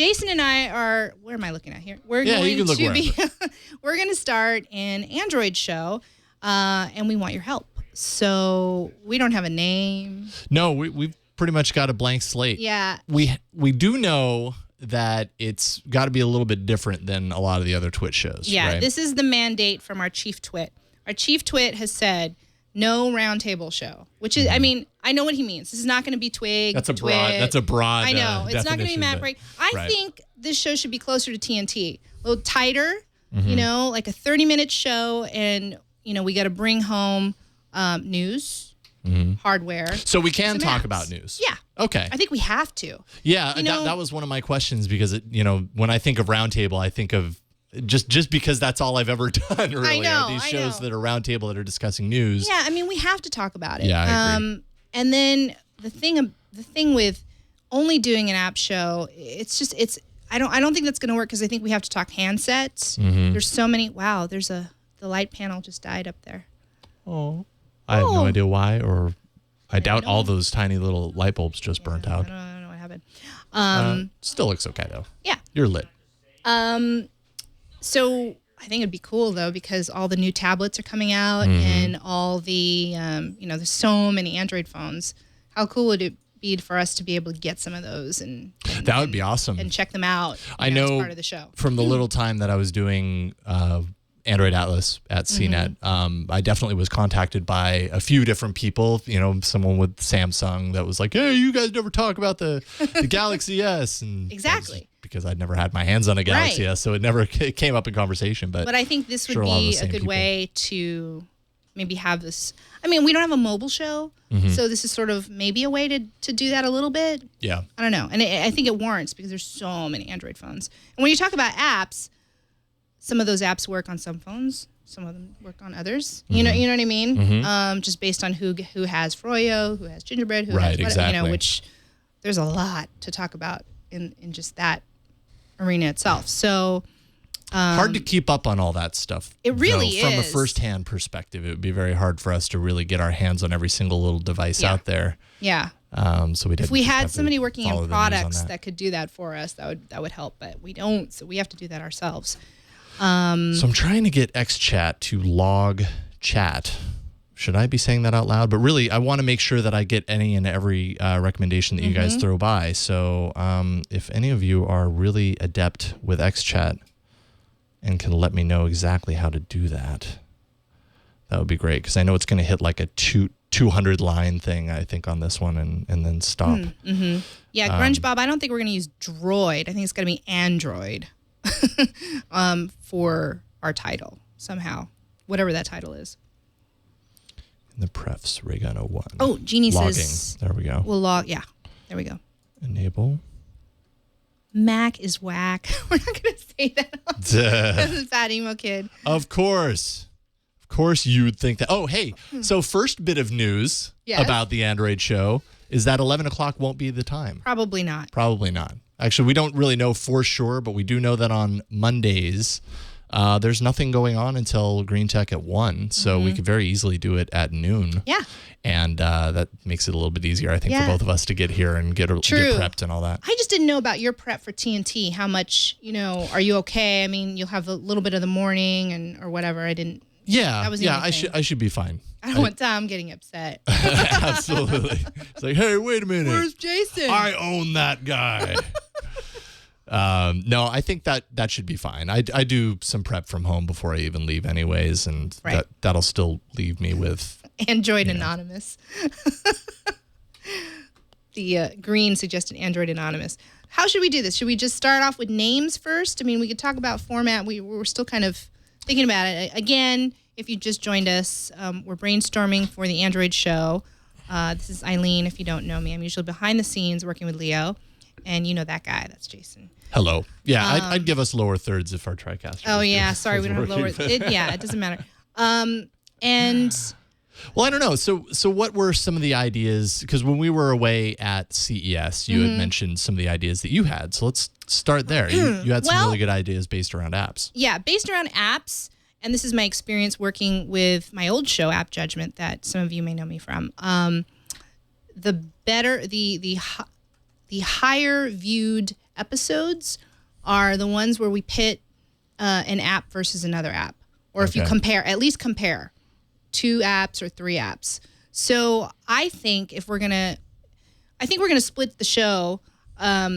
Jason and I are, where am I looking at here? We're we're going to start an Android show, and we want your help. So we don't have a name. No, we've pretty much got a blank slate. Yeah. We do know that it's got to be a little bit different than a lot of the other Twitch shows. Yeah, right? This is the mandate from our chief twit. Our chief twit has said no roundtable show, which is, I mean, I know what he means. This is not going to be Twig. That's a broad. I know it's not going to be Matt Break. I right. think this show should be closer to TNT, a little tighter. You know, like a 30-minute show, and we got to bring home news, hardware. So we can talk about news. Yeah. Okay. I think we have to. Yeah, that was one of my questions because when I think of roundtable, I think of just because that's all I've ever done. Really, I know, these shows that are roundtable that are discussing news. Yeah, I mean we have to talk about it. Yeah, I agree. And then the thing with only doing an app show, I don't think that's going to work because I think we have to talk handsets. There's so many. Wow, the light panel just died up there. Oh, I have no idea why, or I doubt all those tiny little light bulbs just burnt out. I don't know what happened. Still looks okay though. Yeah, you're lit. So I think it'd be cool though because all the new tablets are coming out and all the there's so many Android phones. How cool would it be for us to be able to get some of those and that would be awesome and check them out? I know as part of the show. From the little time that I was doing Android Atlas at CNET, I definitely was contacted by a few different people. Someone with Samsung that was like, "Hey, you guys never talk about the Galaxy S," and exactly because I'd never had my hands on a Galaxy S, so it came up in conversation. But I think this would be a good way to maybe have this. I mean, we don't have a mobile show, so this is sort of maybe a way to do that a little bit. Yeah, I don't know, and I think it warrants because there's so many Android phones. And when you talk about apps, some of those apps work on some phones, some of them work on others. You know what I mean? Just based on who has Froyo, who has Gingerbread, who has exactly. Which there's a lot to talk about in just that arena itself. So hard to keep up on all that stuff. It really is. From a first-hand perspective, it would be very hard for us to really get our hands on every single little device out there. Yeah. So if we had somebody working in products that could do that for us, that would help. But we don't, so we have to do that ourselves. So I'm trying to get XChat to log chat. Should I be saying that out loud? But really, I want to make sure that I get any and every recommendation that you guys throw by. So if any of you are really adept with XChat and can let me know exactly how to do that, that would be great. Because I know it's going to hit like a 200 line thing, I think, on this one and then stop. Yeah, Grunge Bob, I don't think we're going to use Droid. I think it's going to be Android for our title somehow, whatever that title is. In the prefs, Raygun 01. Oh, Jeannie Logging. says... There we go. We'll log... Yeah, there we go. Enable. Mac is whack. We're not going to say that. This is Fat Emo Kid. Of course. Of course you would think that. Oh, hey. So first bit of news about the Android show is that 11 o'clock won't be the time. Probably not. Probably not. Actually, we don't really know for sure, but we do know that on Mondays, there's nothing going on until Green Tech at 1. So we could very easily do it at noon. Yeah. And that makes it a little bit easier, I think, for both of us to get here and get prepped and all that. I just didn't know about your prep for TNT. How much, are you okay? I mean, you'll have a little bit of the morning or whatever. I didn't. Yeah. I should be fine. I don't want Tom getting upset. Absolutely. It's like, hey, wait a minute. Where's Jason? I own that guy. No, I think that should be fine. I do some prep from home before I even leave anyways, and that'll still leave me with... Android Anonymous. The Green suggested Android Anonymous. How should we do this? Should we just start off with names first? I mean, we could talk about format. We're still kind of thinking about it. Again, if you just joined us, we're brainstorming for the Android show. This is Eileen. If you don't know me, I'm usually behind the scenes working with Leo. And you know that guy. That's Jason. Hello. Yeah, I'd give us lower thirds if our TriCaster. Oh, yeah. Sorry, we don't have lower. It doesn't matter. And... Well, I don't know. So what were some of the ideas? Because when we were away at CES, you had mentioned some of the ideas that you had. So let's start there. You had some really good ideas based around apps. Yeah, based around apps. And this is my experience working with my old show, App Judgment, that some of you may know me from. The higher viewed episodes are the ones where we pit an app versus another app, or if you at least compare 2 apps or 3 apps. So I think we're gonna split the show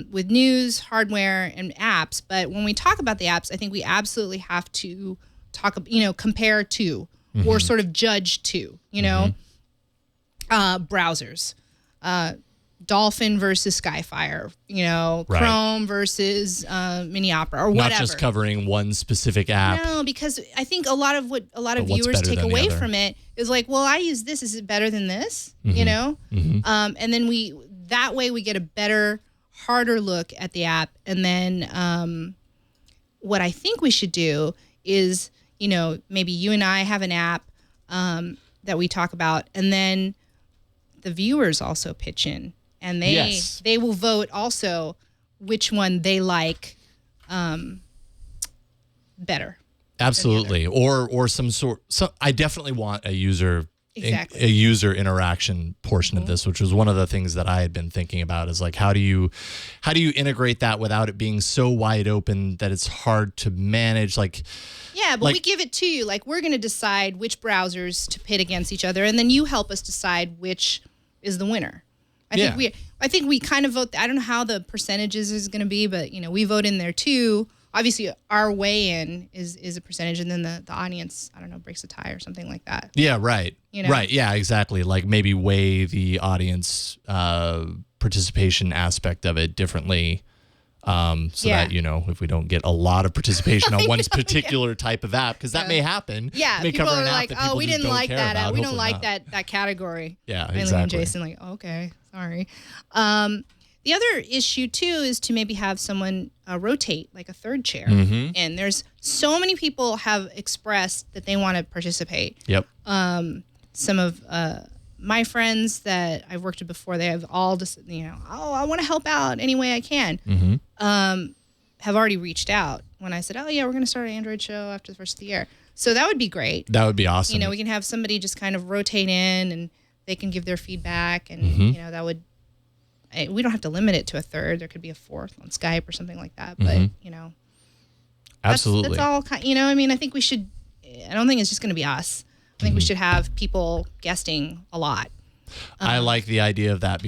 with news, hardware, and apps. But when we talk about the apps, I think we absolutely have to compare 2 or sort of judge 2. Browsers, Dolphin versus Skyfire, Chrome versus Mini Opera, or whatever. Not just covering one specific app. No, because I think a lot of viewers take away from it is like, well, I use this. Is it better than this? And then we get a better, harder look at the app. And then what I think we should do is, maybe you and I have an app that we talk about, and then the viewers also pitch in. And they will vote also which one they like better. Absolutely. Or some sort. So I definitely want a user interaction portion of this, which was one of the things that I had been thinking about, is like, how do you integrate that without it being so wide open that it's hard to manage? Yeah, but we give it to you. Like, we're going to decide which browsers to pit against each other, and then you help us decide which is the winner. I think we kind of vote. I don't know how the percentages is going to be, but we vote in there too. Obviously, our weigh-in is a percentage, and then the audience, I don't know, breaks a tie or something like that. Yeah, right. Right, yeah, exactly. Like maybe weigh the audience participation aspect of it differently, that if we don't get a lot of participation on one particular type of app, because that may happen. Yeah, people are like, oh, we didn't like that app. We don't like that category. Yeah, Eileen exactly. And Jason, like, okay, sorry. The other issue, too, is to maybe have someone rotate, like a third chair. And there's so many people have expressed that they want to participate. Yep. Some of my friends that I've worked with before, they have all just, I want to help out any way I can, have already reached out when I said, oh, yeah, we're going to start an Android show after the first of the year. So that would be great. That would be awesome. We can have somebody just kind of rotate in, and they can give their feedback, and, that would... We don't have to limit it to a third. There could be a fourth on Skype or something like that. But, absolutely. That's all, I think we should, I don't think it's just going to be us. I think we should have people guesting a lot. I like the idea of that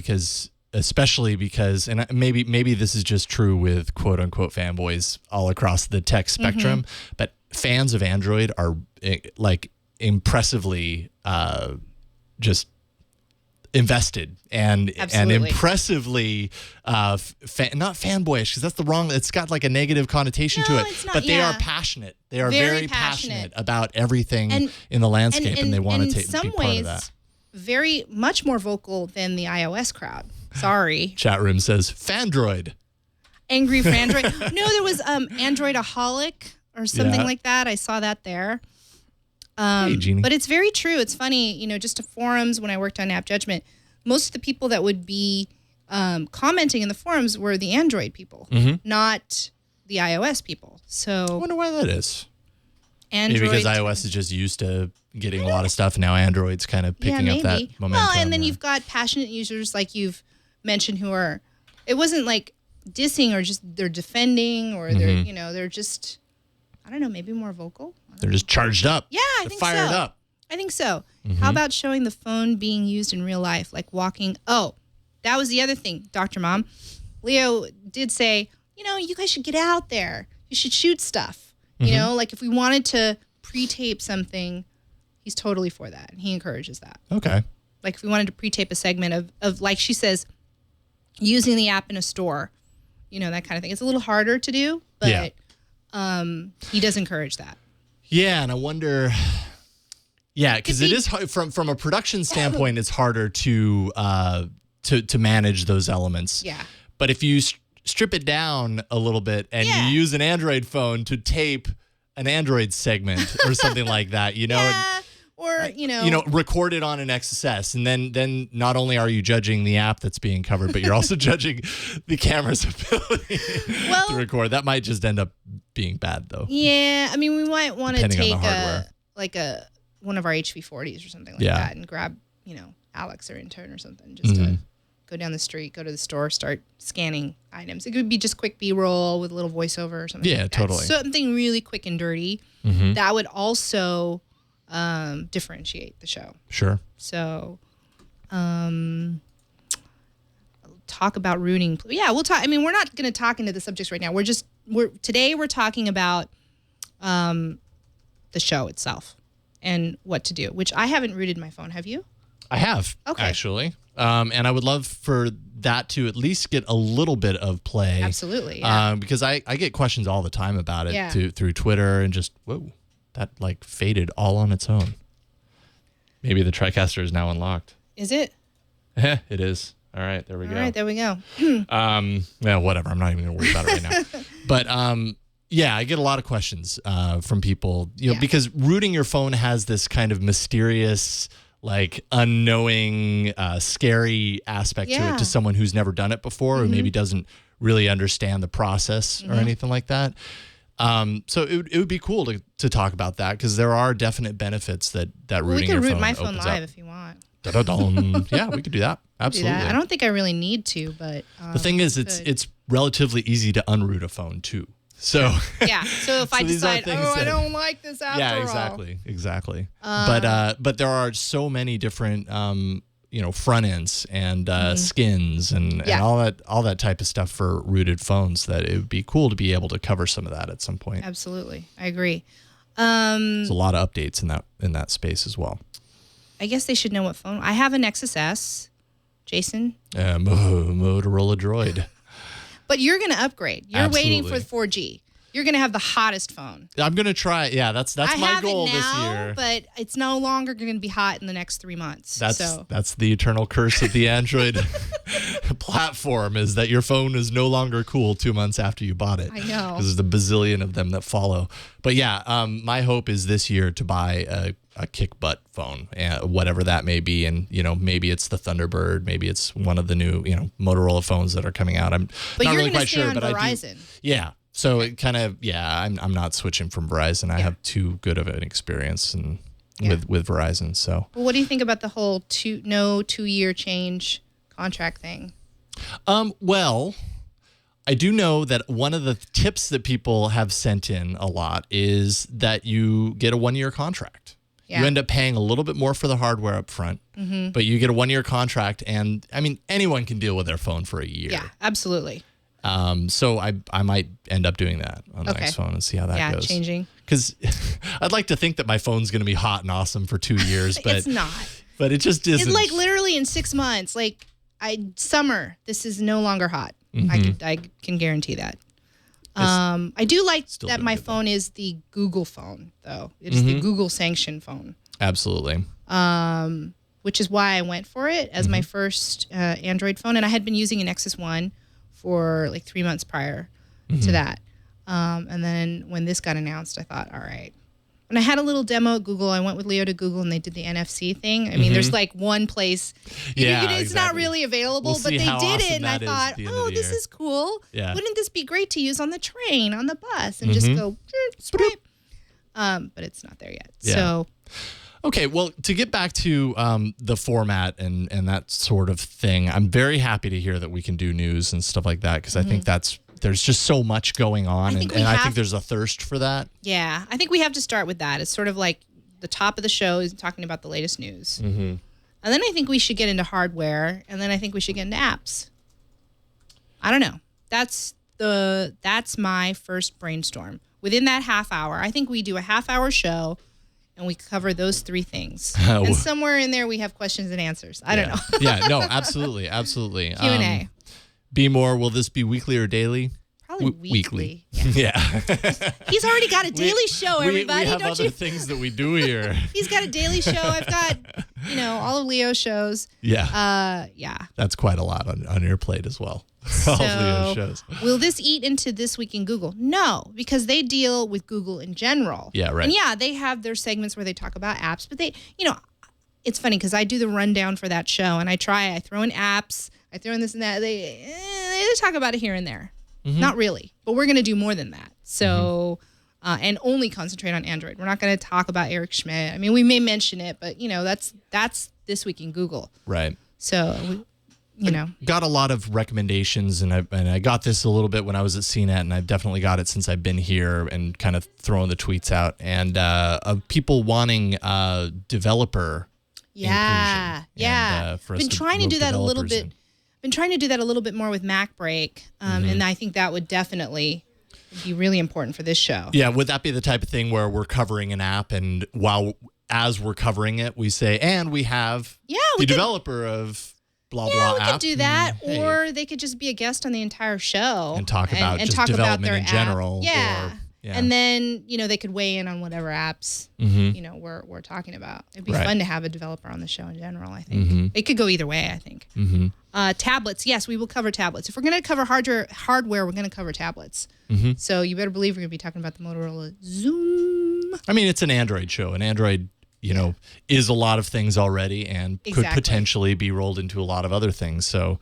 especially because, and maybe this is just true with quote unquote fanboys all across the tech spectrum, but fans of Android are like impressively just invested and impressively not fanboyish, because that's it's got like a negative connotation to it, it's not, but they are passionate. They are very passionate about everything in the landscape, and they want to be part of that. Very much more vocal than the iOS crowd. Sorry. Chat room says Fandroid. Angry Fandroid. No, there was Androidaholic or something like that. I saw that there. Hey, Jeannie. But it's very true. It's funny, just to forums when I worked on App Judgment, most of the people that would be commenting in the forums were the Android people, not the iOS people. So I wonder why that is. Android, maybe because iOS is just used to getting a lot of stuff, and now Android's kind of picking up that momentum. Well, and then you've got passionate users like you've mentioned who are, it wasn't like dissing or just they're defending or they're, they're just, I don't know, maybe more vocal. They're just charged up. Yeah, I think fired so. up. I think so. How about showing the phone being used in real life, like walking? Oh, that was the other thing, Dr. Mom. Leo did say, you guys should get out there. You should shoot stuff. Like if we wanted to pre-tape something, he's totally for that. And he encourages that. Okay. Like if we wanted to pre-tape a segment of like she says, using the app in a store, that kind of thing. It's a little harder to do, but he does encourage that. Yeah, and I wonder, because it is hard, from a production standpoint, it's harder to manage those elements. Yeah. But if you strip it down a little bit and you use an Android phone to tape an Android segment or something like that, record it on an XSS, and then not only are you judging the app that's being covered, but you're also judging the camera's ability to record. That might just end up being bad, though. Yeah, I mean, we might want to take one of our HV40s or something like that and grab, Alex or intern or something just to go down the street, go to the store, start scanning items. It could be just quick B-roll with a little voiceover or something. Yeah, like that. totally. Something really quick and dirty that would also differentiate the show. Sure. So, talk about rooting. Yeah, we'll talk. I mean, we're not going to talk into the subjects right now. Today we're talking about the show itself and what to do, which I haven't rooted my phone. Have you? I have, actually. And I would love for that to at least get a little bit of play. Absolutely. Yeah. Because I get questions all the time about it through Twitter and just, whoa, that like faded all on its own. Maybe the TriCaster is now unlocked. Is it? It is. All right, there we go. All right, there we go. Yeah, whatever. I'm not even going to worry about it right now. But yeah, I get a lot of questions from people, because rooting your phone has this kind of mysterious, like unknowing, scary aspect to it to someone who's never done it before or maybe doesn't really understand the process or anything like that. So it would be cool to talk about that because there are definite benefits that rooting your phone opens up. We can root my phone live if you want. Yeah, we could do that. Absolutely. I don't think I really need to, but the thing is, it's relatively easy to unroot a phone too. So yeah. So if I decide, I don't like this after all. Yeah, exactly. But there are so many different front ends and skins and all that type of stuff for rooted phones that it would be cool to be able to cover some of that at some point. Absolutely, I agree. There's a lot of updates in that space as well. I guess they should know what phone. I have a Nexus S, Jason. Motorola Droid. But you're going to upgrade. You're waiting for 4G. You're going to have the hottest phone. I'm going to try. Yeah, that's my goal this year. But it's no longer going to be hot in the next 3 months. That's the eternal curse of the Android platform is that your phone is no longer cool 2 months after you bought it. I know. Because there's a bazillion of them that follow. But yeah, my hope is this year to buy a kick butt phone, whatever that may be. And, maybe it's the Thunderbird. Maybe it's one of the new, Motorola phones that are coming out. I'm not really quite sure. But Verizon. I do. Yeah. So it kind of, I'm not switching from Verizon. I have too good of an experience with Verizon. So, well, what do you think about the whole 2-year change contract thing? Well, I do know that one of the tips that people have sent in a lot is that you get a 1-year contract. Yeah. You end up paying a little bit more for the hardware up front, but you get a 1-year contract. And I mean, anyone can deal with their phone for a year. Yeah, absolutely. So I might end up doing that on the next phone and see how that goes. Yeah, changing. Because I'd like to think that my phone's going to be hot and awesome for 2 years, but it's not. But it just isn't. It's like literally in 6 months, like summer, this is no longer hot. I can guarantee that. I do like that my phone is the Google phone, though. It is the Google sanctioned phone. Absolutely. Which is why I went for it as my first Android phone, and I had been using a Nexus 1 for like 3 months prior to that. And then when this got announced, I thought, all right. When I had a little demo at Google, I went with Leo to Google and they did the NFC thing. I mean, there's like one place. It's not really available, but they did it. And I thought, this is cool. Yeah. Wouldn't this be great to use on the train, on the bus, and just go, swipe? But it's not there yet. Yeah. So. Okay, well, to get back to the format and that sort of thing, I'm very happy to hear that we can do news and stuff like that because I think there's just so much going on, and I think there's a thirst for that. Yeah, I think we have to start with that. It's sort of like the top of the show is talking about the latest news. And then I think we should get into hardware, and then I think we should get into apps. I don't know. That's my first brainstorm. Within that half hour, I think we do a half-hour show, and we cover those 3 things. And somewhere in there, we have questions and answers. I don't know. Yeah, no, absolutely. Q&A. Be more, will this be weekly or daily? Probably weekly. Yeah. He's already got a daily show, everybody. We have other things that we do here. He's got a daily show. I've got, all of Leo's shows. Yeah. That's quite a lot on your plate as well. All of Leo's shows. Will this eat into This Week in Google? No, because they deal with Google in general. Yeah, right. And they have their segments where they talk about apps, but they, it's funny because I do the rundown for that show and I throw in apps, I throw in this and that. They talk about it here and there. Not really, but we're going to do more than that. So, and only concentrate on Android. We're not going to talk about Eric Schmidt. I mean, we may mention it, but that's This Week in Google. Right. So got a lot of recommendations, and I got this a little bit when I was at CNET, and I've definitely got it since I've been here and kind of throwing the tweets out, and of people wanting developer inclusion. And, for us been trying to do that a little bit. in. Been trying to do that a little bit more with MacBreak, and I think that would definitely be really important for this show. Yeah, would that be the type of thing where we're covering an app, and as we're covering it, we say, and we have the developer of blah blah we app. could do that, Hey. or they could just be a guest on the entire show And talk about just talk development about their in app. general, Yeah. or- yeah. And then, they could weigh in on whatever apps, we're talking about. It'd be Right. fun to have a developer on the show in general, I think. It could go either way, I think. Tablets, yes, we will cover tablets. If we're going to cover hardware, we're going to cover tablets. So you better believe we're going to be talking about the Motorola Zoom. I mean, it's an Android show, and Android, is a lot of things already, and could potentially be rolled into a lot of other things. So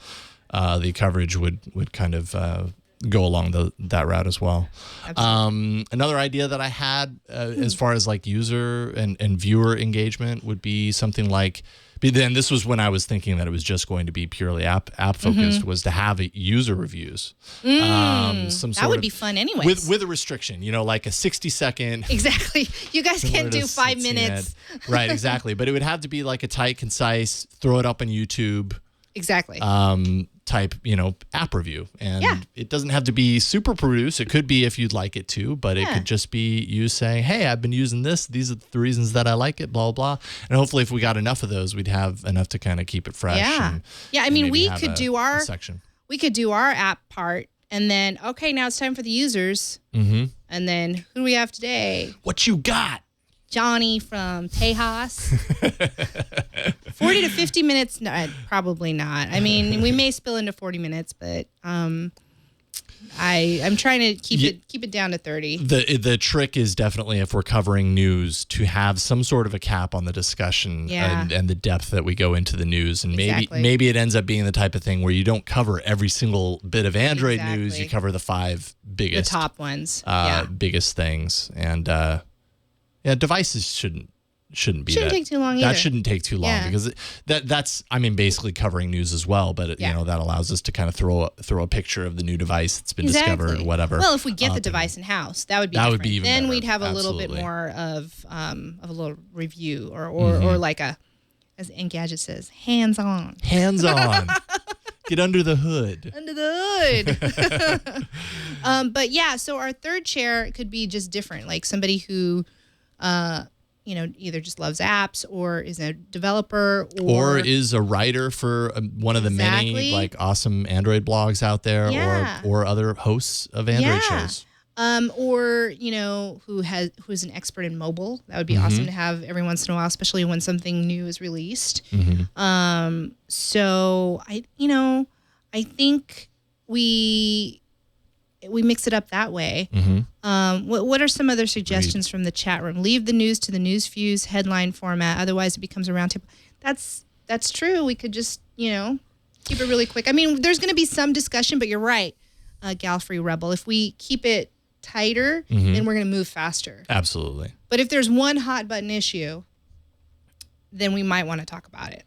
the coverage would kind of go along that route as well. Another idea that I had as far as like user and viewer engagement would be something like. Then this was when I was thinking that it was just going to be purely app focused, was to have user reviews. That would be fun anyways. With a restriction, like a 60-second. Exactly. You guys can't do 5 minutes. Right, exactly. But it would have to be like a tight, concise, throw it up on YouTube. Exactly. Type, app review. And it doesn't have to be super produced. It could be if you'd like it to, but it could just be you saying, hey, I've been using this. These are the reasons that I like it, blah, blah. And hopefully if we got enough of those, we'd have enough to kind of keep it fresh. Yeah. I mean, we could do our section. We could do our app part, and then, okay, now it's time for the users. And then who do we have today? What you got? Johnny from Tejas. 40 to 50 minutes? No, probably not. I mean, we may spill into 40 minutes, but I'm trying to keep it down to 30. The trick is definitely, if we're covering news, to have some sort of a cap on the discussion and the depth that we go into the news. And maybe it ends up being the type of thing where you don't cover every single bit of Android news. You cover the 5 biggest, the top ones, biggest things. And devices shouldn't take too long either. That shouldn't take too long because that's basically covering news as well. But that allows us to kind of throw a picture of the new device that's been discovered or whatever. Well, if we get the device in house, that would be different. Even then better. We'd have a little bit more of a little review or like as Engadget says, hands on. Hands on. Get under the hood. Under the hood. But so our third chair could be just different, like somebody who either just loves apps or is a developer or is a writer for one of the many like awesome Android blogs out there, or other hosts of Android shows. Or who's an expert in mobile. That would be awesome to have every once in a while, especially when something new is released. So I think we mix it up that way. What are some other suggestions from the chat room? Leave the news to the news fuse headline format. Otherwise, it becomes a roundtable. That's true. We could just keep it really quick. I mean, there's going to be some discussion, but you're right, Galfrey Rebel. If we keep it tighter, then we're going to move faster. Absolutely. But if there's one hot button issue, then we might want to talk about it.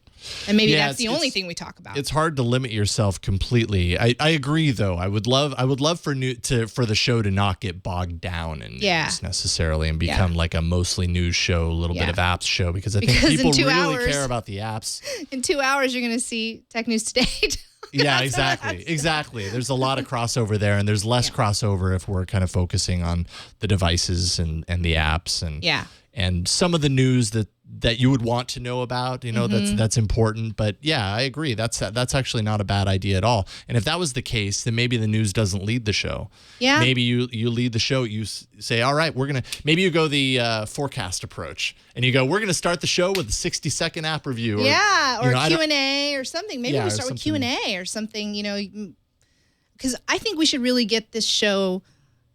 And maybe that's the only thing we talk about. It's hard to limit yourself completely. I agree, though. I would love for the show to not get bogged down in news necessarily and become like a mostly news show, a little bit of apps show, because I think people really care about the apps. In 2 hours, you're going to see Tech News Today. Yeah, exactly. There's a lot of crossover there, and there's less crossover if we're kind of focusing on the devices and the apps and some of the news that you would want to know about, that's important. But yeah, I agree. That's actually not a bad idea at all. And if that was the case, then maybe the news doesn't lead the show. Yeah. Maybe you lead the show. You say, all right, maybe you go the forecast approach and you go, we're going to start the show with a 60-second app review. Or Q&A or something. Maybe we start with Q&A or something, because I think we should really get this show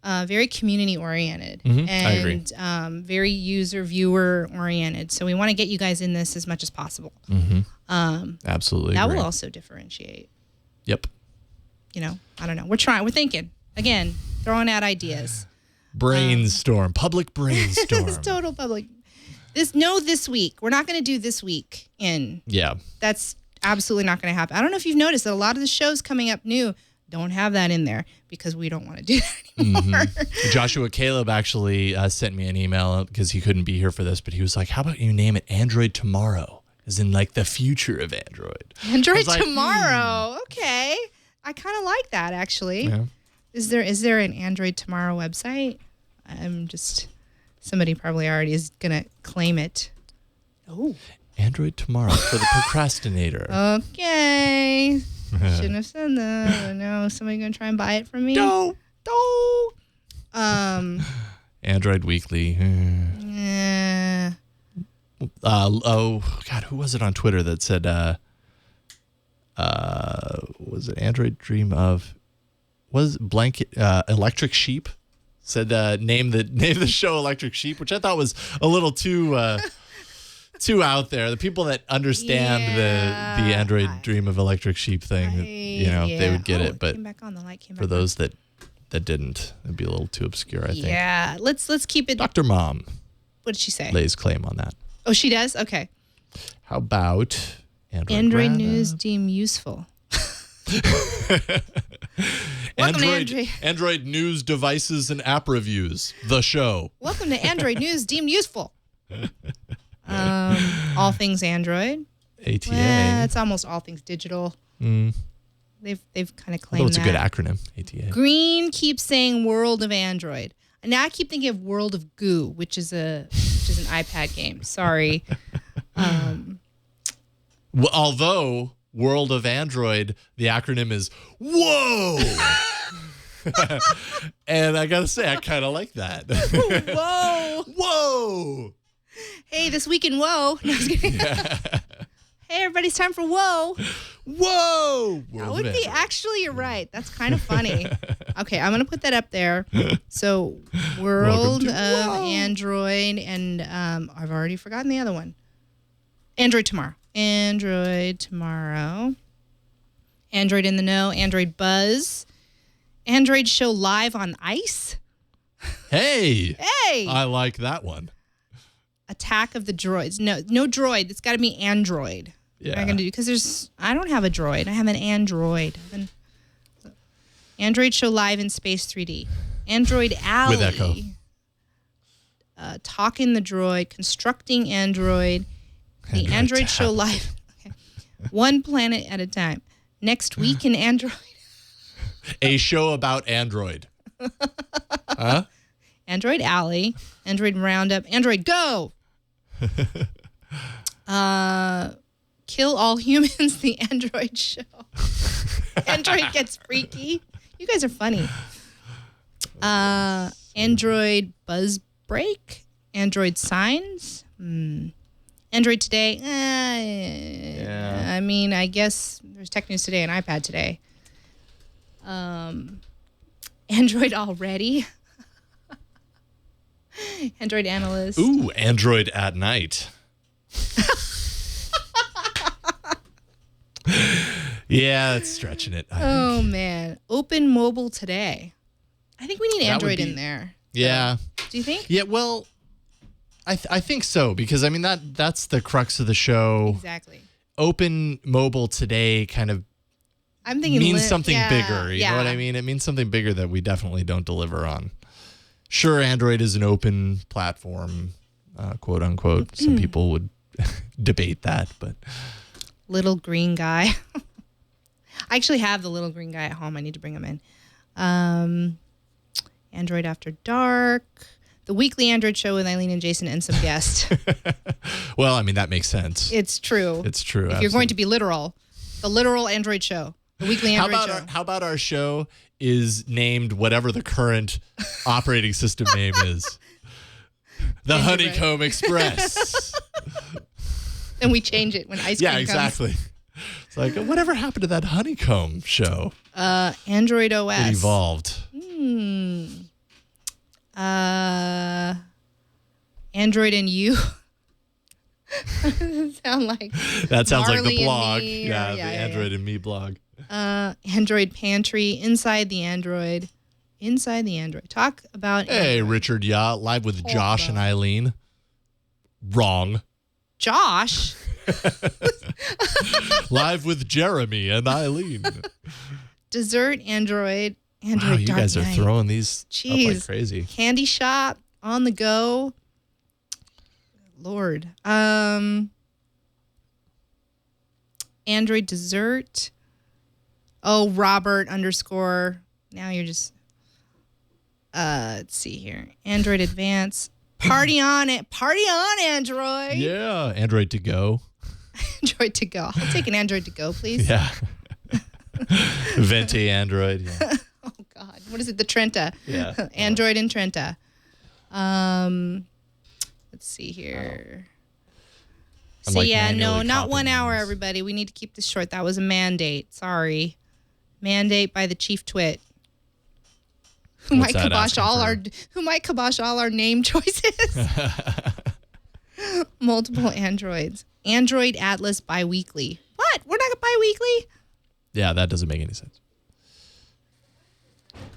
very community oriented and very user viewer oriented. So we want to get you guys in this as much as possible. Absolutely. That will also differentiate. Yep. I don't know. We're thinking again, throwing out ideas. Brainstorm, public brainstorm. It's total public. This week. We're not going to do this week in. Yeah. That's Absolutely not going to happen. I don't know if you've noticed that a lot of the shows coming up new don't have that in there because we don't want to do that anymore. Joshua Caleb actually sent me an email because he couldn't be here for this, but he was like, how about you name it Android Tomorrow? As in like the future of Android. Android Tomorrow. Okay. I kind of like that, actually. Yeah. Is there an Android Tomorrow website? Somebody probably already is going to claim it. Oh. Android Tomorrow for the procrastinator. Okay. Shouldn't have said that. No, somebody going to try and buy it from me? No. Um. Android Weekly. Yeah. Oh, God, who was it on Twitter that said, was it Android Dream of, was Blanket, Electric Sheep? Said, name the show Electric Sheep, which I thought was a little too out there. The people that understand the Android Dream of Electric Sheep thing, they would get it. But for those that didn't, it'd be a little too obscure, I think. Yeah, let's keep it. Dr. Mom. What did she say? Lays claim on that. Oh, she does? Okay. How about Android news deem useful? Android news devices and app reviews. The show. Welcome to Android news deemed useful. All things Android. ATA. Well, it's almost all things digital. They've kind of claimed it's a good acronym. ATA. Green keeps saying World of Android. And now I keep thinking of World of Goo, which is an iPad game. Sorry. Well, although World of Android, the acronym is WHOA. And I gotta say, I kind of like that. Whoa. Whoa. Hey, this week in Whoa. No, I was kidding. Hey, everybody, it's time for Whoa. Whoa. That would be, actually, you're right. That's kind of funny. Okay, I'm going to put that up there. So, World of Android, and I've already forgotten the other one. Android Tomorrow. Android Tomorrow. Android in the Know. Android Buzz. Android Show Live on Ice. Hey. Hey. I like that one. Attack of the Droids. No droid. It's got to be Android. Yeah. What am I going to do? Because I don't have a droid. I have an Android. Android Show Live in Space 3D. Android Alley. With Echo. Talking the Droid. Constructing Android. The Android Show Live. Okay. One planet at a time. Next week in Android. A show about Android. Huh? Android Alley. Android Roundup. Android Go. Kill All Humans, the Android Show. Android Gets Freaky. You guys are funny. Android Buzz Break. Android Signs. Android Today. I mean, I guess there's Tech News Today and iPad Today. Android Already. Android Analyst. Ooh, Android at Night. Yeah, it's stretching it. Oh, man. Open Mobile Today. I think we need Android in there. Yeah. Do you think? Yeah, well, I think so, because, I mean, that's the crux of the show. Exactly. Open Mobile Today kind of means something bigger. You know what I mean? It means something bigger that we definitely don't deliver on. Sure, Android is an open platform, quote unquote. Some people would debate that, but little green guy. I actually have the little green guy at home. I need to bring him in. Android After Dark, the weekly Android show with Eileen and Jason and some guests. Well, I mean, that makes sense. It's true. It's true. If you're going to be literal, the literal Android show, the weekly Android show. How about our show is named whatever the current operating system name is? The Honeycomb Express. And we change it when ice cream comes. Yeah, exactly. It's like, whatever happened to that Honeycomb show? Android OS. It evolved. Android and You. Sound like that sounds Marley like the blog. Yeah, the Android and Me blog. Android Pantry, Inside the Android. Inside the Android. Talk about Hey, Android. Richard, live with Josh and Eileen. Wrong. Josh? Live with Jeremy and Eileen. Dessert Android. Wow, Android you Dark guys are Knight. throwing these up like Jeez. crazy. Candy shop. On the go. Lord. Android dessert. Oh, Robert _ Now you're just. Let's see here. Android Advance. Party on it. Party on, Android. Yeah, Android to go. Android to go. I'll take an Android to go, please. Yeah. Venti Android. Yeah. Oh God. What is it? The Trenta. Yeah. Android and Trenta. Let's see here. I'm So like yeah, no, manually not 1 copying hour, these. everybody. We need to keep this short. That was a mandate. Sorry. Mandate by the chief twit. Who What's might that kibosh all our name choices. Multiple Androids. Android Atlas biweekly. What? We're not biweekly? Yeah, that doesn't make any sense.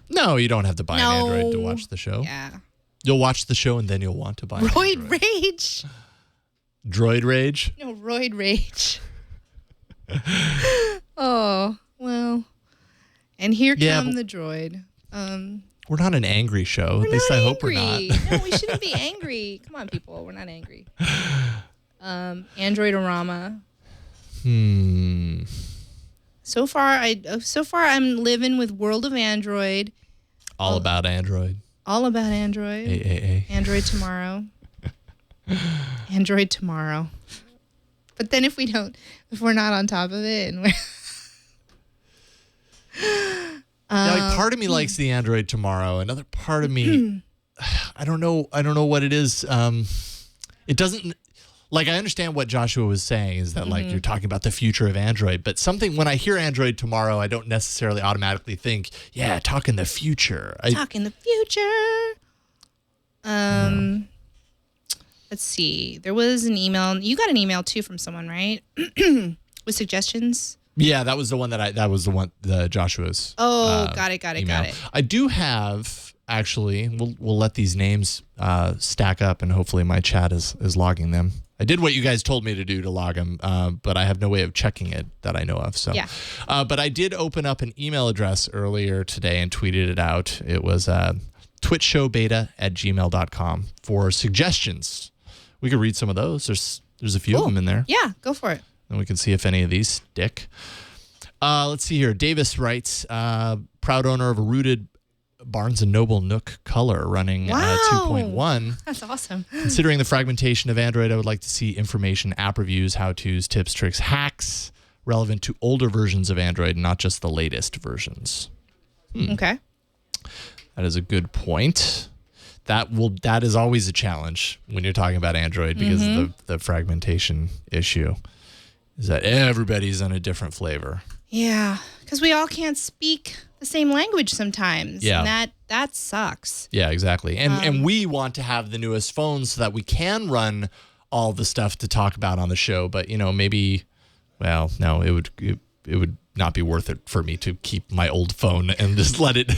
No, you don't have to buy an Android to watch the show. Yeah. You'll watch the show and then you'll want to buy an Roid Android. Rage. Droid Rage? No, Roid Rage. Oh, well. And here come the droid. We're not an angry show. At least I hope we're not. No, we shouldn't be angry. Come on, people. We're not angry. Androidorama. So far, I'm living with World of Android. All about Android. All about Android. AAA. Android tomorrow. Android tomorrow. But then if we're not on top of it, and we're like part of me likes the Android tomorrow. Another part of me, I don't know what it is. It doesn't. Like, I understand what Joshua was saying is that, like, you're talking about the future of Android. But when I hear Android tomorrow, I don't necessarily automatically think, yeah, talking the future. Talking the future. Let's see. There was an email. You got an email, too, from someone, right? With suggestions? Yeah, that was the one the Joshua's. Oh, got it. I do have, actually, we'll let these names stack up, and hopefully my chat is logging them. I did what you guys told me to do to log them, but I have no way of checking it that I know of. So, yeah. But I did open up an email address earlier today and tweeted it out. It was twitshowbeta@gmail.com for suggestions. We could read some of those. There's a few of them in there. Yeah, go for it. And we can see if any of these stick. Let's see here. Davis writes, proud owner of a rooted Barnes & Noble Nook Color running 2.1. That's awesome. Considering the fragmentation of Android, I would like to see information, app reviews, how-tos, tips, tricks, hacks relevant to older versions of Android, not just the latest versions. Okay. That is a good point. That is always a challenge when you're talking about Android because of the fragmentation issue. Is that everybody's on a different flavor. Yeah, because we all can't speak the same language sometimes. Yeah. And that sucks. Yeah, exactly. And we want to have the newest phones so that we can run all the stuff to talk about on the show. But, maybe, well, no, it would not be worth it for me to keep my old phone and just let it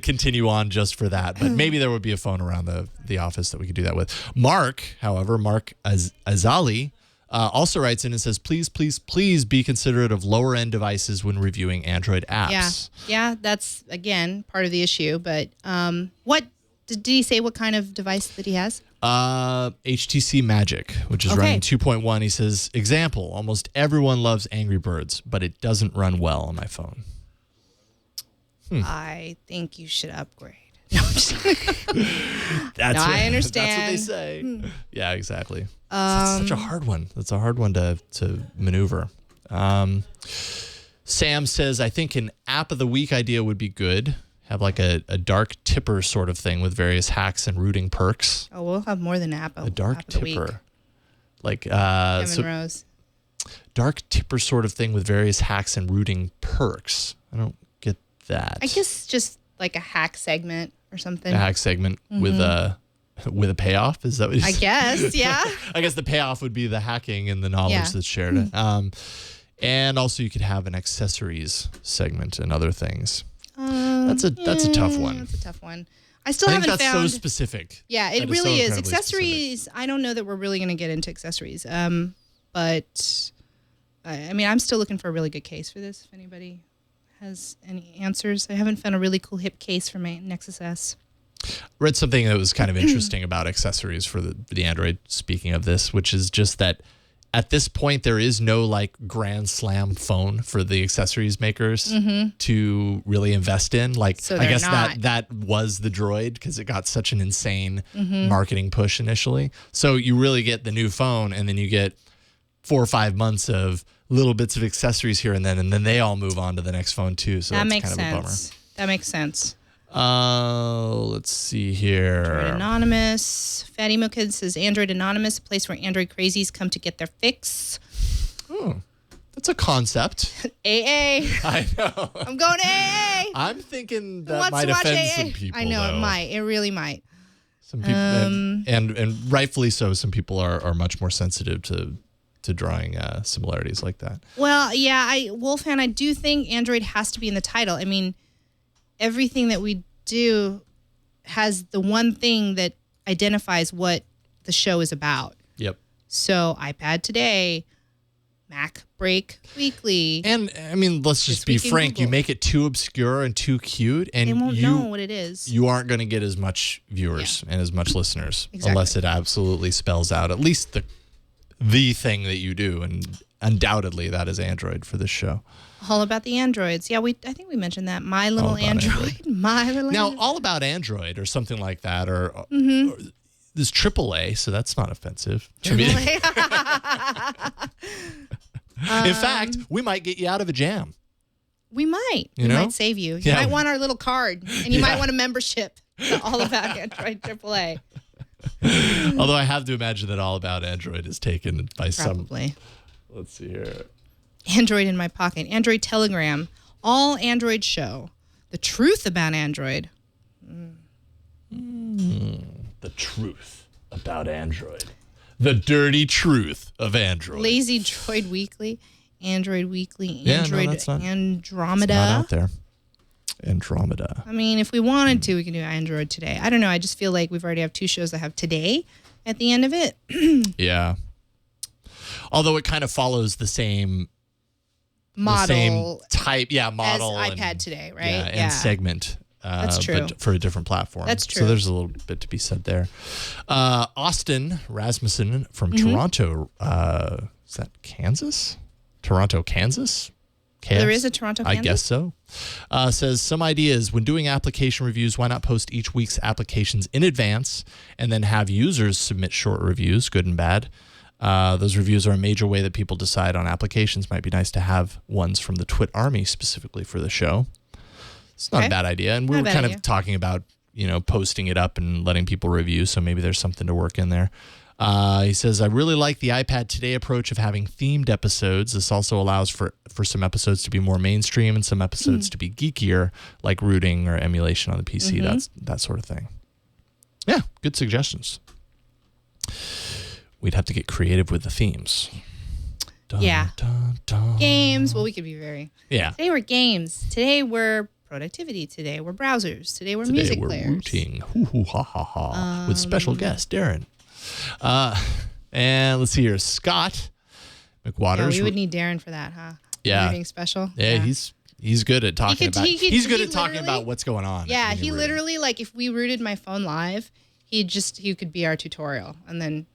continue on just for that. But maybe there would be a phone around the office that we could do that with. Mark Azali, also writes in and says, please, please, please be considerate of lower end devices when reviewing Android apps. Yeah, that's, again, part of the issue. But what did he say what kind of device that he has? HTC Magic, which is running 2.1. He says, example, almost everyone loves Angry Birds, but it doesn't run well on my phone. I think you should upgrade. No, I'm just kidding. I understand. That's what they say. Yeah, exactly. That's such a hard one. That's a hard one to maneuver. Sam says, I think an app of the week idea would be good. Have like a dark tipper sort of thing with various hacks and rooting perks. Oh, we'll have more than app. A dark app of the week. tipper. Like Kevin Rose. Dark tipper sort of thing with various hacks and rooting perks. I don't get that. I guess just like a hack segment or something. A hack segment with a payoff? Is that what you said? I guess, yeah. I guess the payoff would be the hacking and the knowledge that's shared. And also you could have an accessories segment and other things. That's a tough one. That's a tough one. I haven't think that's found. So specific. Yeah, it really is. Accessories, Specific. I don't know that we're really going to get into accessories. But I mean, I'm still looking for a really good case for this. If anybody has any answers, I haven't found a really cool hip case for my Nexus S. Read something that was kind of interesting about accessories for the Android, speaking of this, which is just that at this point there is no like grand slam phone for the accessories makers to really invest in. Like, So I guess not. that was the Droid because it got such an insane marketing push initially. So you really get the new phone and then you get 4 or 5 months of little bits of accessories here and then they all move on to the next phone too. So That that's makes kind of a bummer. sense. That makes sense. Let's see here. Android Anonymous. Fatty Mo Kid says Android Anonymous, a place where Android crazies come to get their fix. Oh, that's a concept. AA. I know. I'm going to AA. I'm thinking Who that wants might to watch offend AA? some people. I know though. it might. It really might. Some people, and rightfully so. Some people are much more sensitive to drawing similarities like that. Well, yeah, Wolfhan, I do think Android has to be in the title. I mean, everything that we do has the one thing that identifies what the show is about. Yep. So iPad Today, Mac Break Weekly. And I mean, let's just This be Week in frank. You Google. make it too obscure and too cute, and They won't you know what it is. you aren't going to get as much viewers and as much listeners Exactly. unless it absolutely spells out at least the thing that you do, and undoubtedly that is Android for this show. All about the androids. Yeah, I think we mentioned that. My little All About Android. My little Now, Android. all about Android or something like that, or there's AAA, so that's not offensive. To me. In fact, we might get you out of a jam. We might. You We know? might save you. You Yeah. might want our little card, and you Yeah. might want a membership to All About Android AAA. Although I have to imagine that All About Android is taken by Probably. Let's see here. Android in my pocket. Android Telegram. All Android show. The truth about Android. The truth about Android. The dirty truth of Android. Lazy Droid Weekly. Android Weekly. Yeah, no, Android that's not- Andromeda. Not out there. Andromeda. I mean, if we wanted to, we can do Android Today. I don't know. I just feel like we've already have 2 shows that have Today at the end of it. Yeah. Although it kind of follows the same Model the same type, model as and, iPad Today, right? and segment. That's true. But for a different platform. That's true. So there's a little bit to be said there. Austin Rasmussen from Toronto. Is that Kansas? Toronto, Kansas? There is a Toronto, Kansas? I guess so. Says some ideas. When doing application reviews, why not post each week's applications in advance and then have users submit short reviews, good and bad? Those reviews are a major way that people decide on applications. Might be nice to have ones from the Twit Army specifically for the show. It's not a bad idea. And we were kind of talking about, posting it up and letting people review. So maybe there's something to work in there. He says, I really like the iPad Today approach of having themed episodes. This also allows for some episodes to be more mainstream and some episodes to be geekier, like rooting or emulation on the PC, that sort of thing. Yeah, good suggestions. We'd have to get creative with the themes. Dun, Yeah. Dun, dun. Games. Well, we could be very. Yeah. Today we're games. Today we're productivity. Today we're browsers. Today we're Today music we're players. rooting. Hoo, hoo, ha, ha, ha. With special guest, Darren. And let's see here. Scott McWaters. Yeah, we would need Darren for that, huh? Yeah. Rooting special. Yeah, he's good at talking about. He's good at talking literally- about what's going on. Yeah, when he you're rooting. literally, like, if we rooted my phone live, he could be our tutorial, and then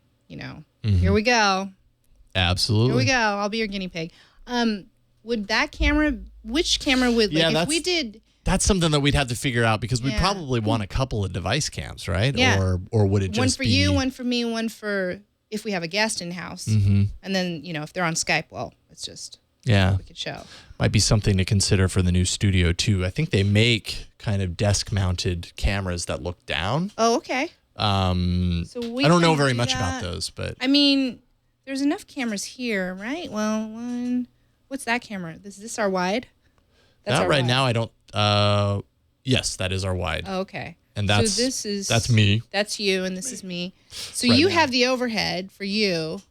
here we go. Absolutely. Here we go. I'll be your guinea pig. Would that camera? Which camera would? Like, if we did. That's something that we'd have to figure out because we'd probably want a couple of device cams, right? Yeah. Or would it just one for be you, one for me, one for if we have a guest in house, and then if they're on Skype, well, it's just we could show. Might be something to consider for the new studio too. I think they make kind of desk-mounted cameras that look down. Oh, okay. So I don't know very much about those, but I mean, there's enough cameras here, right? Well, one. What's that camera? Is this our wide? That's right now. I don't. Yes, that is our wide. Oh, okay. And that's me. That's you, and this is me. So Right you now. have the overhead for you.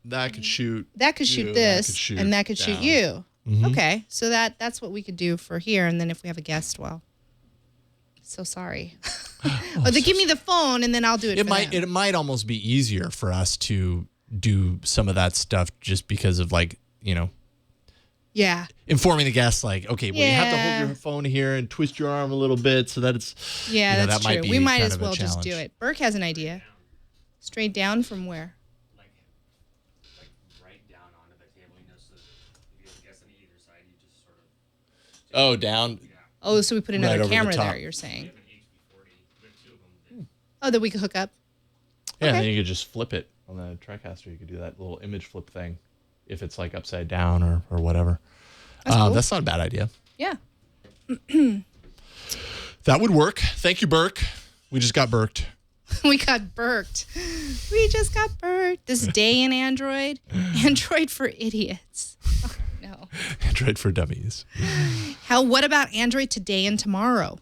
That could shoot. That could shoot you, this, that could shoot and that could shoot down. you. Mhm. Okay, so that's what we could do for here, and then if we have a guest, well, so sorry. Or they give me the phone, and then I'll do it. It might almost be easier for us to do some of that stuff just because of like, Yeah. informing the guests like, okay, well, you have to hold your phone here and twist your arm a little bit so that it's, that's that true. might be We might kind as of a well just challenge. do it. Burke has an idea. Straight down from where? Like right down onto the table, so that if you have a guest on either side, you just sort of. Oh, down. Oh, so we put Right another over the camera top. there, you're saying. We have an HB40, we have two of them. Oh, that we could hook up? Yeah, and Okay. then you could just flip it on the TriCaster. You could do that little image flip thing if it's like upside down or whatever. That's cool. That's not a bad idea. Yeah. That would work. Thank you, Burke. We just got burked. We got burked. We just got burked. This day in Android. Android for idiots. Oh, no. Android for dummies. What about Android today and tomorrow?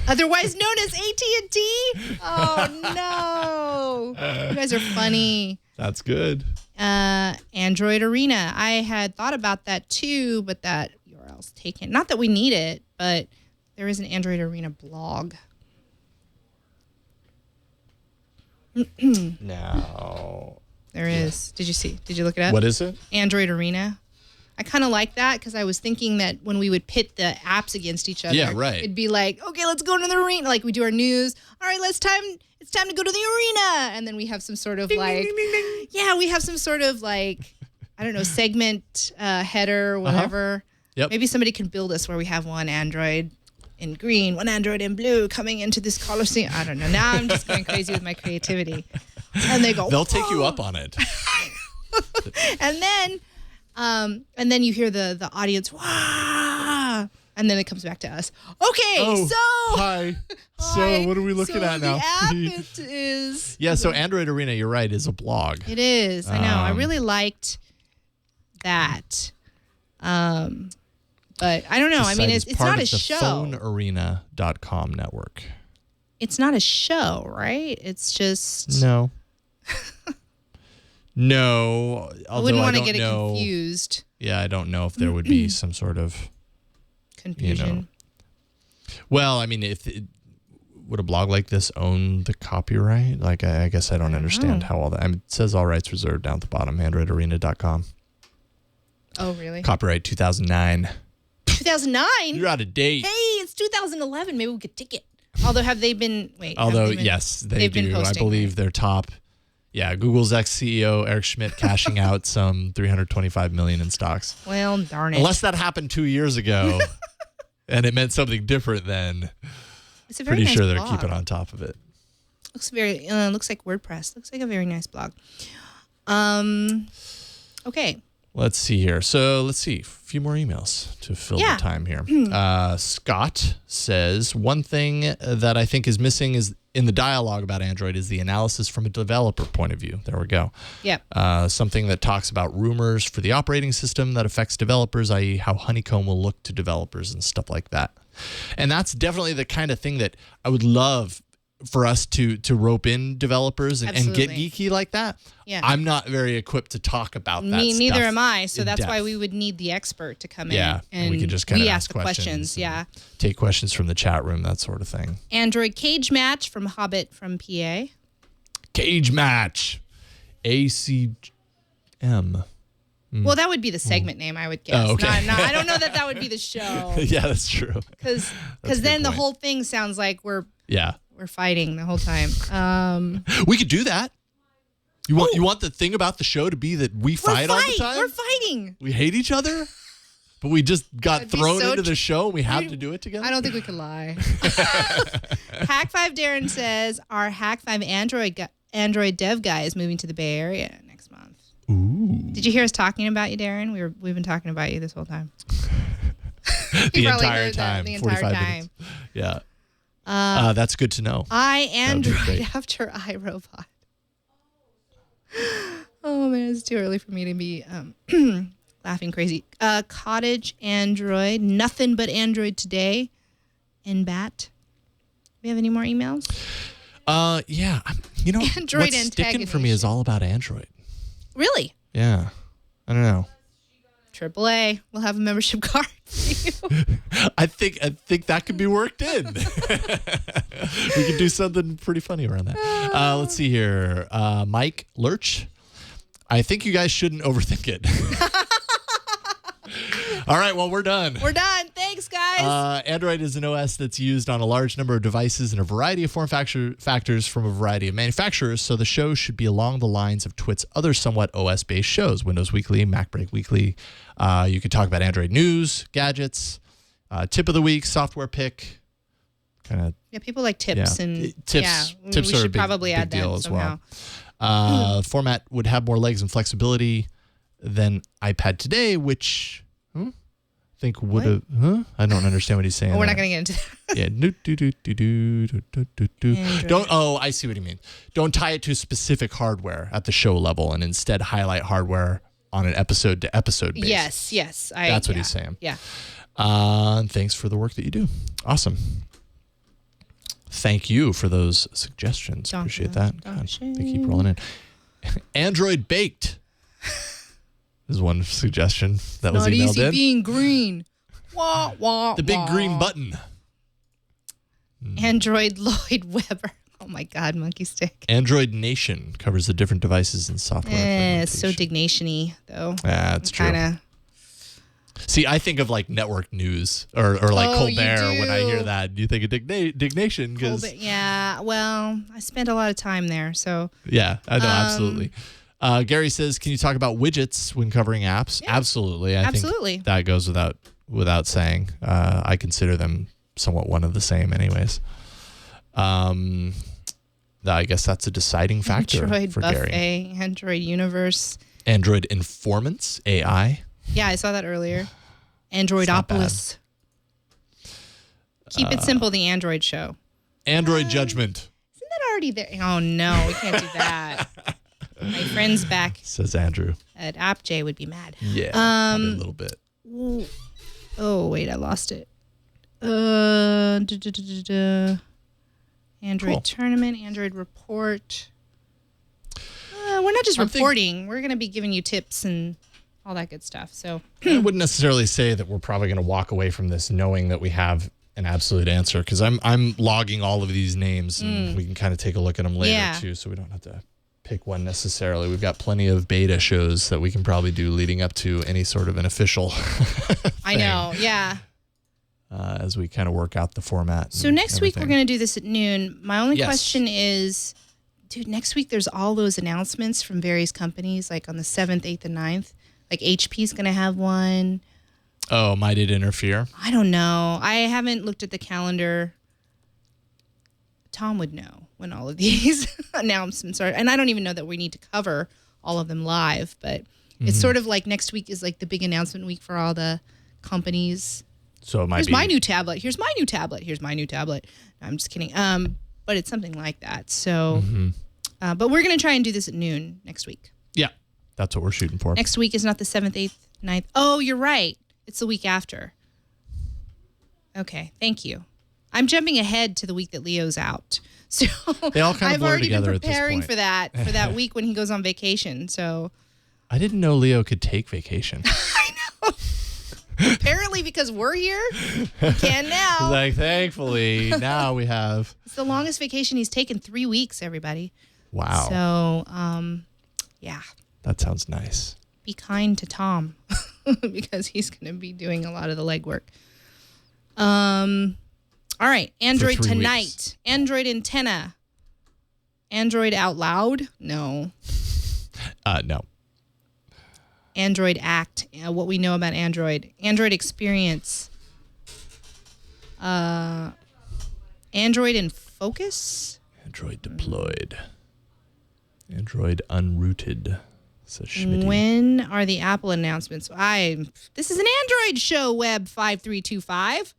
Otherwise known as AT&T? Oh, no. You guys are funny. That's good. Android Arena. I had thought about that too, but that URL's taken. Not that we need it, but there is an Android Arena blog. Now. There is. Did you see? Did you look it up? What is it? Android Arena. I kind of like that because I was thinking that when we would pit the apps against each other, Yeah, right. it'd be like, okay, let's go to the arena. Like we do our news. All right, it's time to go to the arena. And then we have some sort of we have some sort of like, I don't know, segment header or whatever. Yep. Maybe somebody can build us where we have one Android in green, one Android in blue coming into this Coliseum. I don't know. Now I'm just going crazy with my creativity. And they go, They'll take you up on it. and then you hear the audience, wah! And then it comes back to us. Okay, Hi. So what are we looking at now? The app it is. Yeah, so Android Arena, you're right, is a blog. It is. I know. I really liked that. But I don't know. I mean, it's not a show. PhoneArena.com network. It's not a show, right? It's just. No. No. I wouldn't want to get it confused. Yeah, I don't know if there would be some sort of confusion. Well, I mean, would a blog like this own the copyright? Like, I guess I don't understand how all that. I mean, it says all rights reserved down at the bottom. AndroidArena.com. Oh, really? Copyright 2009. 2009? You're out of date. Hey, it's 2011. Maybe we could take it. Although, have they been? Wait. Although, have they been, yes, they do. Been posting, I believe their top. Yeah, Google's ex-CEO Eric Schmidt cashing out some $325 million in stocks. Well, darn it. Unless that happened 2 years ago, and it meant something different, then it's a very pretty nice sure they're blog. keeping on top of it. Looks like WordPress. Looks like a very nice blog. Okay. Let's see here. So let's see. A few more emails to fill the time here. Scott says, one thing that I think is missing is in the dialogue about Android is the analysis from a developer point of view. There we go. Yeah. Something that talks about rumors for the operating system that affects developers, i.e. how Honeycomb will look to developers and stuff like that. And that's definitely the kind of thing that I would love for us to rope in developers and get geeky like that. Yeah. I'm not very equipped to talk about that Neither stuff am I. So in that's depth. why we would need the expert to come Yeah, in. And we can just kind of ask the questions. Yeah. Take questions from the chat room, that sort of thing. Android Cage Match from Hobbit from PA. Cage Match. ACM. Well, that would be the segment name, I would guess. Oh, okay. I don't know that would be the show. Yeah, that's true. Because That's a then good the point. whole thing sounds like we're fighting the whole time. We could do that. You want the thing about the show to be that we fight all the time? We're fighting. We hate each other? But we just got That'd be thrown so into the show and we have to do it together? I don't think we could lie. Hack 5 Darren says, our Hack 5 Android dev guy is moving to the Bay Area next month. Ooh. Did you hear us talking about you, Darren? We've been talking about you this whole time. The probably entire heard that time. the entire 45 time. minutes. Yeah. That's good to know. I That would be Android great. after iRobot. Oh man, it's too early for me to be laughing crazy. Cottage Android, nothing but Android today. And Bat. We have any more emails? Yeah. Android what's sticking for me is all about Android. Really? Yeah. I don't know. AAA. We'll have a membership card for you. I think that could be worked in. We could do something pretty funny around that. Let's see here. Mike Lurch. I think you guys shouldn't overthink it. All right, well, we're done. We're done. Thanks, guys. Android is an OS that's used on a large number of devices in a variety of form factors from a variety of manufacturers, so the show should be along the lines of Twit's other somewhat OS-based shows, Windows Weekly, Mac Break Weekly. You could talk about Android news, gadgets, tip of the week, software pick, kind of. Yeah, people like tips and tips. Yeah, Tips we are should a big, probably big add deal that as somehow. well. Format would have more legs and flexibility than iPad today, which I think would have. I don't understand what he's saying. Well, we're not going to get into that. Yeah. Don't. Oh, I see what he means. Don't tie it to specific hardware at the show level, and instead highlight hardware on an episode to episode basis. Yes. That's what he's saying. Yeah. And thanks for the work that you do. Awesome. Thank you for those suggestions. Appreciate that. God, they keep rolling in. Android baked is one suggestion that was Not emailed easy in. being green. Wah, wah, The big wah. green button. Android Lloyd Webber. Oh my God, monkey stick. Android Nation covers the different devices and software. It's so dignation-y, though. That's true. Kinda. See, I think of like network news or like Oh, you Colbert when I do. hear that. You think of dignation because Yeah, well, I spent a lot of time there, so. yeah, I know absolutely. Gary says, "Can you talk about widgets when covering apps?" Yeah, absolutely. I absolutely. think that goes without saying. I consider them somewhat one of the same, anyways. I guess that's a deciding factor Android for Buffet, Gary. Android Universe. Android Informants, AI. Yeah, I saw that earlier. Androidopolis. Keep it simple, the Android show. Android Judgment, Isn't that already there? Oh, no, we can't do that. My friends back says Andrew. at AppJ would be mad. Yeah, probably a little bit. Oh, wait, I lost it. Android Cool. Tournament, Android Report. We're not just reporting. We're going to be giving you tips and all that good stuff. So I wouldn't necessarily say that we're probably going to walk away from this knowing that we have an absolute answer, because I'm logging all of these names and we can kind of take a look at them later too, so we don't have to pick one necessarily. We've got plenty of beta shows that we can probably do leading up to any sort of an official I know, yeah. As we kind of work out the format. So next week we're going to do this at noon. My only question is, dude, next week there's all those announcements from various companies, like on the 7th, 8th, and 9th. Like HP's going to have one. Oh, might it interfere? I don't know. I haven't looked at the calendar. Tom would know when all of these announcements are. And I don't even know that we need to cover all of them live, but it's sort of like next week is like the big announcement week for all the companies. So it might Here's be. my new tablet. Here's my new tablet. Here's my new tablet. No, I'm just kidding. But it's something like that. So, but we're going to try and do this at noon next week. Yeah, that's what we're shooting for. Next week is not the 7th, 8th, 9th. Oh, you're right. It's the week after. Okay, thank you. I'm jumping ahead to the week that Leo's out. So They all kind of I've blur already been together at this preparing point. for that week when he goes on vacation. So I didn't know Leo could take vacation. apparently because we're here, he can now. Like, thankfully, now we have. It's the longest vacation he's taken, 3 weeks, everybody. Wow. So, yeah. That sounds nice. Be kind to Tom because he's going to be doing a lot of the legwork. All right. Android For 3 Tonight. weeks. Android Antenna. Android Out Loud? No. No. Android Act. What we know about Android. Android Experience. Android in Focus. Android deployed. Android unrooted. Says Schmitty. When are the Apple announcements? This is an Android show, Web 5325.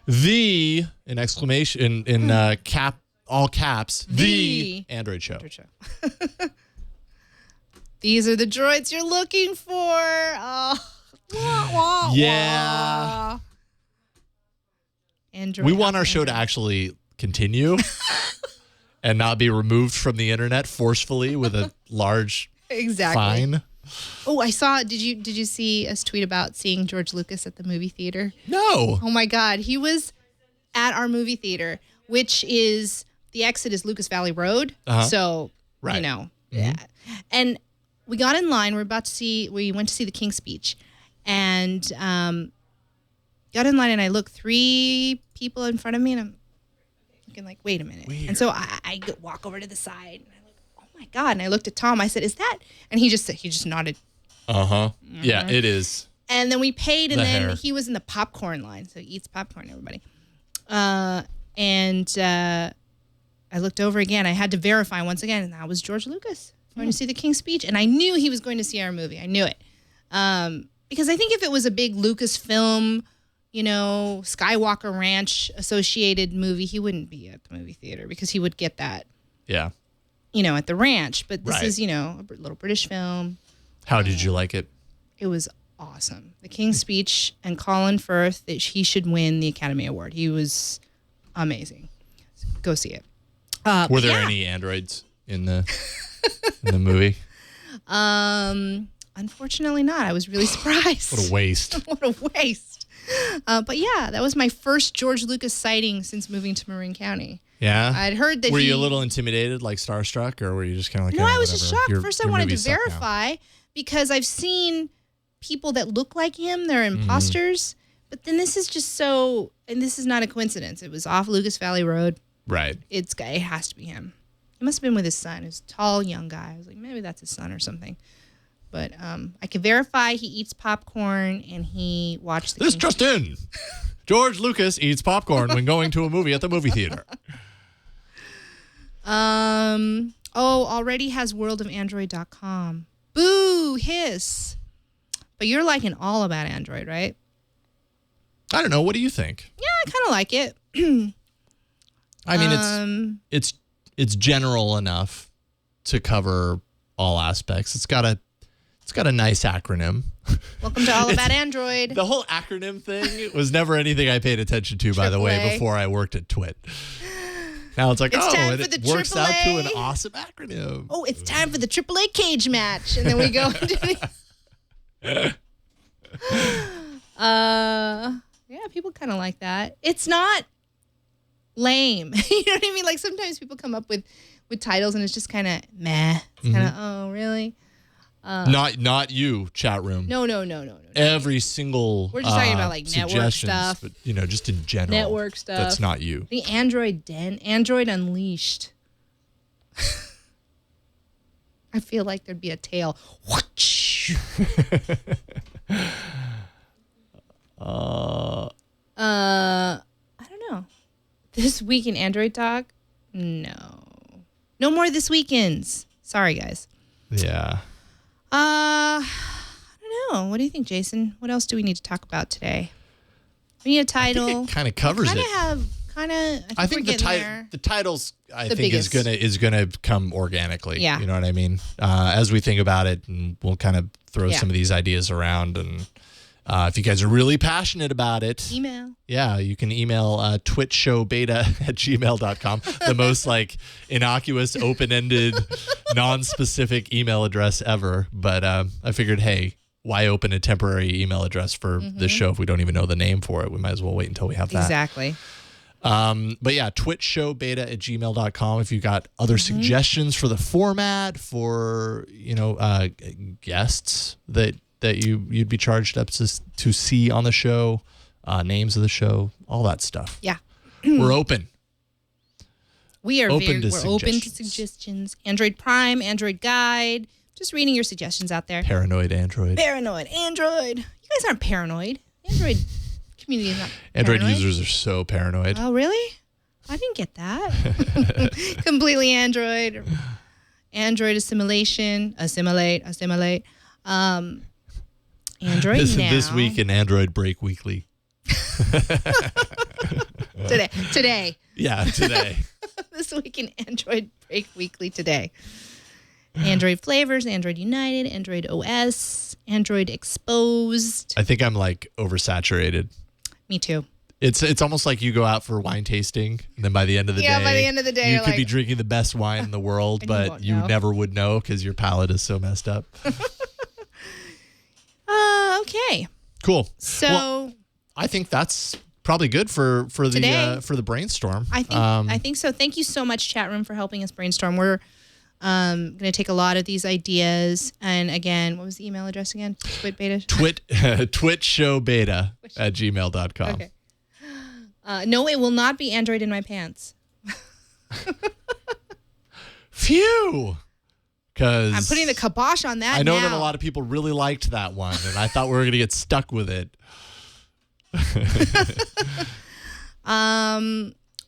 The in exclamation in cap all caps the Android show. These are the droids you're looking for. Oh. Wah, wah, Yeah. wah. Android. We want our show to actually continue and not be removed from the internet forcefully with a large exactly. fine. Oh, I saw. Did you see us tweet about seeing George Lucas at the movie theater? No. Oh my God, he was at our movie theater, which is the exit is Lucas Valley Road. So Right. you know Yeah. And we got in line. We went to see the King's Speech, and got in line, and I looked 3 people in front of me, and I'm looking like, wait a minute. Weird. And so I walk over to the side, and I look, oh my God. And I looked at Tom. I said, is that? And he just nodded. Uh-huh. Yeah, it is. And then we paid, and The then hair. he was in the popcorn line. So he eats popcorn, everybody. And I looked over again. I had to verify once again, and that was George Lucas going to see the King's Speech. And I knew he was going to see our movie. I knew it. Because I think if it was a big Lucasfilm, Skywalker Ranch associated movie, he wouldn't be at the movie theater because he would get that, Yeah. At the ranch. But this Right. is, a little British film. How did you like it? It was awesome. The King's Speech and Colin Firth, he should win the Academy Award. He was amazing. Go see it. Were there any androids in the movie? Unfortunately not. I was really surprised. What a waste. What a waste. But yeah, that was my first George Lucas sighting since moving to Marin County. Yeah. I'd heard that Were you a little intimidated, like starstruck, or were you just kind of like, No, "Oh, I was just whatever, shocked. your- First, I your wanted to movies suck now." verify because I've seen people that look like him. They're Mm-hmm. imposters. But then this is just so, and this is not a coincidence. It was off Lucas Valley Road. Right. It has to be him. He must have been with his son. He was a tall, young guy. I was like, maybe that's his son or something. But I can verify he eats popcorn and he watched the This King's just in. George Lucas eats popcorn when going to a movie at the movie theater. Already has worldofandroid.com. Boo, hiss. But you're liking all about Android, right? I don't know. What do you think? Yeah, I kind of like it. I mean, it's general enough to cover all aspects. It's got a nice acronym. Welcome to All About Android. The whole acronym thing was never anything I paid attention to, by the way, AAA. before I worked at Twit. Now it's like, It's time and for the it works out to an AAA. awesome acronym. Oh, it's time for the AAA cage match. And then we go into the... Yeah, people kind of like that. It's not lame. You know what I mean? Like sometimes people come up with titles and it's just kind of meh. It's kind of, oh, really? Not you, chat room. No. Every single We're just talking about, like, network suggestions, stuff. but just in general. Network stuff. That's not you. The Android Den, Android Unleashed. I feel like there'd be a tail. I don't know. This week in Android Talk? No more this weekends. Sorry, guys. Yeah. I don't know. What do you think, Jason? What else do we need to talk about today? We need a title. I think it kind of covers it. I think the titles I The think biggest. is gonna come organically. Yeah. You know what I mean? As we think about it, and we'll kind of throw Yeah. some of these ideas around, and if you guys are really passionate about it, email. yeah, you can email twitshowbeta@gmail.com, the most like innocuous, open-ended, non-specific email address ever. But I figured, hey, why open a temporary email address for this show if we don't even know the name for it? We might as well wait until we have that. Exactly. But yeah, twitshowbeta@gmail.com. If you got other suggestions for the format, for guests that you'd be charged up to see on the show, names of the show, all that stuff. Yeah. We're open. We are Open to we're open to suggestions. suggestions. Android Prime, Android Guide. Just reading your suggestions out there. Paranoid Android. Paranoid Android. You guys aren't paranoid. Android community is not Android paranoid. users are so paranoid. Oh, really? I didn't get that. Completely Android. Android assimilate. Android now. This week in Android Break Weekly. Today. Yeah, today. This week in Android Break Weekly today. Android flavors, Android United, Android OS, Android Exposed. I think I'm like oversaturated. Me too. It's almost like you go out for wine tasting, and then by the end of the day, by the end of the day, you you're could be like, drinking the best wine in the world, And you but won't you know. never would know because your palate is so messed up. Okay. Cool. So Well, I think that's probably good for Today. the brainstorm. I think so. Thank you so much, chat room, for helping us brainstorm. We're Going to take a lot of these ideas. And again, what was the email address again? twitshowbeta at gmail.com. Okay. No, it will not be Android in my pants. Phew. Because I'm putting the kibosh on that. I know now. that a lot of people really liked that one, and I thought we were going to get stuck with it.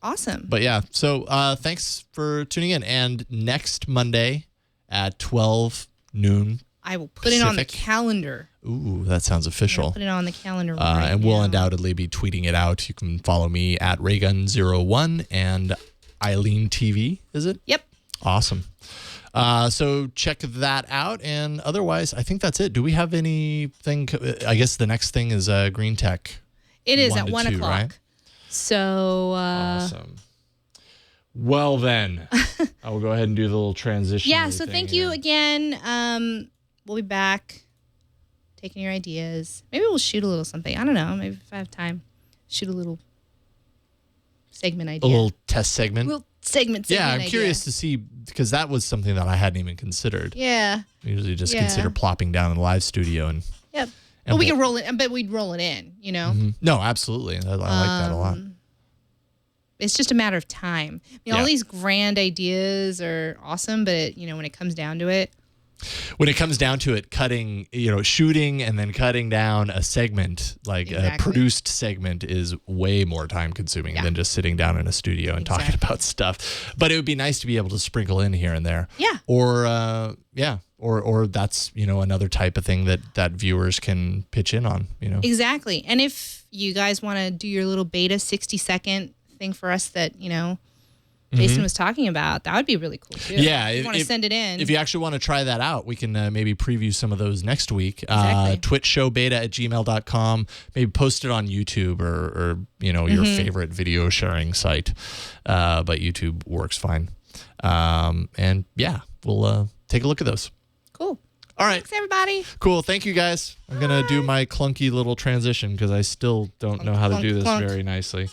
Awesome. But yeah, so thanks for tuning in. And next Monday at 12 noon I will put it on the Pacific. calendar. Ooh, that sounds official. Put it on the calendar right and we'll now. undoubtedly be tweeting it out. You can follow me at Raygun01 and Eileen TV, is it? Yep. Awesome. So check that out. And otherwise, I think that's it. Do we have anything? I guess the next thing is Green Tech. It is 1 at to 1 2, o'clock. right? So Awesome. Well, then, I will go ahead and do the little transition. yeah, so thank you again. We'll be back taking your ideas. Maybe we'll shoot a little something. I don't know. Maybe if I have time, shoot a little segment idea. A little test segment. Little segment Yeah, I'm idea. curious to see, because that was something that I hadn't even considered. Yeah. I usually just Yeah. consider plopping down in the live studio and. Yep. And But we can roll it. But we'd roll it in. You know. Mhm. No, absolutely. I like that a lot. It's just a matter of time. I mean, all Yeah. these grand ideas are awesome, but when it comes down to it, When it comes down to it, cutting, shooting and then cutting down a segment, like a Exactly. produced segment, is way more time consuming Yeah. than just sitting down in a studio and talking Exactly. about stuff. But it would be nice to be able to sprinkle in here and there. Yeah. Or that's, another type of thing that viewers can pitch in on, exactly. And if you guys want to do your little beta 60-second thing for us that Jason was talking about, that would be really cool too. Yeah, if you want to send it in. If you actually want to try that out, we can maybe preview some of those next week. Exactly. twitchshowbeta at gmail.com. Maybe post it on YouTube or your favorite video sharing site. But YouTube works fine. And yeah, we'll take a look at those. Cool. All right. Thanks, everybody. Cool. Thank you, guys. I'm going to do my clunky little transition because I still don't know how to do this clunk. very nicely.